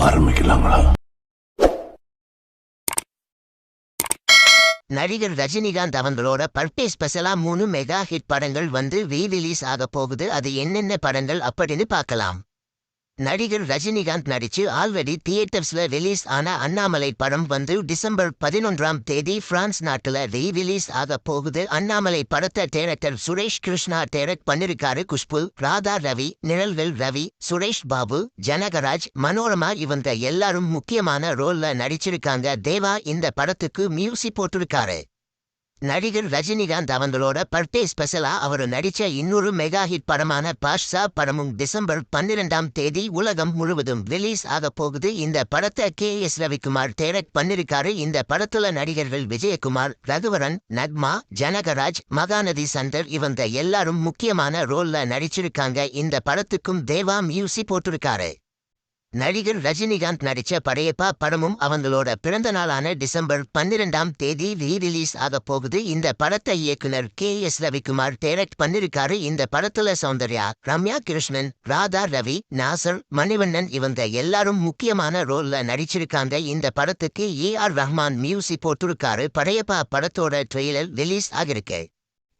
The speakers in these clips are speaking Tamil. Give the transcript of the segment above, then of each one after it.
ஆரம்பிக்கலாங்களா? நடிகர் ரஜினிகாந்த் அவங்களோட பர்த்டே ஸ்பெஷலா 3 மெகா ஹிட் படங்கள் வந்து ரீரிலீஸ் ஆக போகுது. அது என்னென்ன படங்கள் அப்படின்னு பார்க்கலாம். நடிகர் ரஜினிகாந்த் நடிச்சு ஆல்ரெடி தியேட்டர்ஸ்ல ரிலீஸ் ஆன அண்ணாமலை படம் வந்து டிசம்பர் 11ஆம் தேதி பிரான்ஸ் நாட்டுல ரீரிலீஸ் ஆக போகுது. அண்ணாமலை படத்தை டைரக்டர் சுரேஷ் கிருஷ்ணா டைரக்ட் பண்ணிருக்காரு. குஷ்பு, ராதா ரவி, நிழல்வேல் ரவி, சுரேஷ் பாபு, ஜனகராஜ், மனோரமா இவங்க எல்லாரும் முக்கியமான ரோல்ல நடிச்சிருக்காங்க. தேவா இந்த படத்துக்கு மியூசிக் போட்டிருக்காரு. நடிகர் ரஜினிகாந்த் அவங்களோட பர்த்டே ஸ்பெஷலா அவர் நடிச்ச இன்னொரு மெகா ஹிட் படமான பாஷா படமும் டிசம்பர் 12ஆம் தேதி உலகம் முழுவதும் ரிலீஸ் ஆக போகுது. இந்த படத்தை KS ரவிக்குமார் டைரக்ட் பண்ணிருக்காரு. இந்த படத்துல நடிகர்கள் விஜயகுமார், ரகுவரன், நக்மா, ஜனகராஜ், மகாநதி சந்தர் இவங்க எல்லாரும் முக்கியமான ரோல்ல நடிச்சிருக்காங்க. இந்த படத்துக்கும் தேவா மியூசிக் போட்டிருக்காரு. நடிகர் ரஜினிகாந்த் நடிச்ச படையப்பா படமும் அவங்களோட பிறந்த நாளான டிசம்பர் 12ஆம் தேதி ரீரிலீஸ் ஆக போகுது. இந்த படத்தை இயக்குனர் KS ரவிக்குமார் டைரக்ட் பண்ணிருக்காரு. இந்த படத்துல சௌந்தர்யா, ரம்யா கிருஷ்ணன், ராதா ரவி, நாசர், மணிவண்ணன் இவங்க எல்லாரும் முக்கியமான ரோல்ல நடிச்சிருக்காங்க. இந்த படத்துக்கு AR ரஹ்மான் மியூசிக் போட்டிருக்காரு. படையப்பா படத்தோட ட்ரெய்லர் ரிலீஸ் ஆகிருக்கு.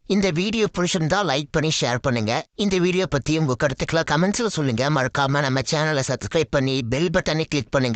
இந்த வீடியோ பிடிச்சிருந்தா லைக் பண்ணி ஷேர் பண்ணுங்க. இந்த வீடியோ பத்தி உங்க கருத்துக்களை கமெண்ட்ஸ்ல சொல்லுங்க. மறக்காம நம்ம சேனலை சப்ஸ்கிரைப் பண்ணி பெல் பட்டனை கிளிக் பண்ணுங்க.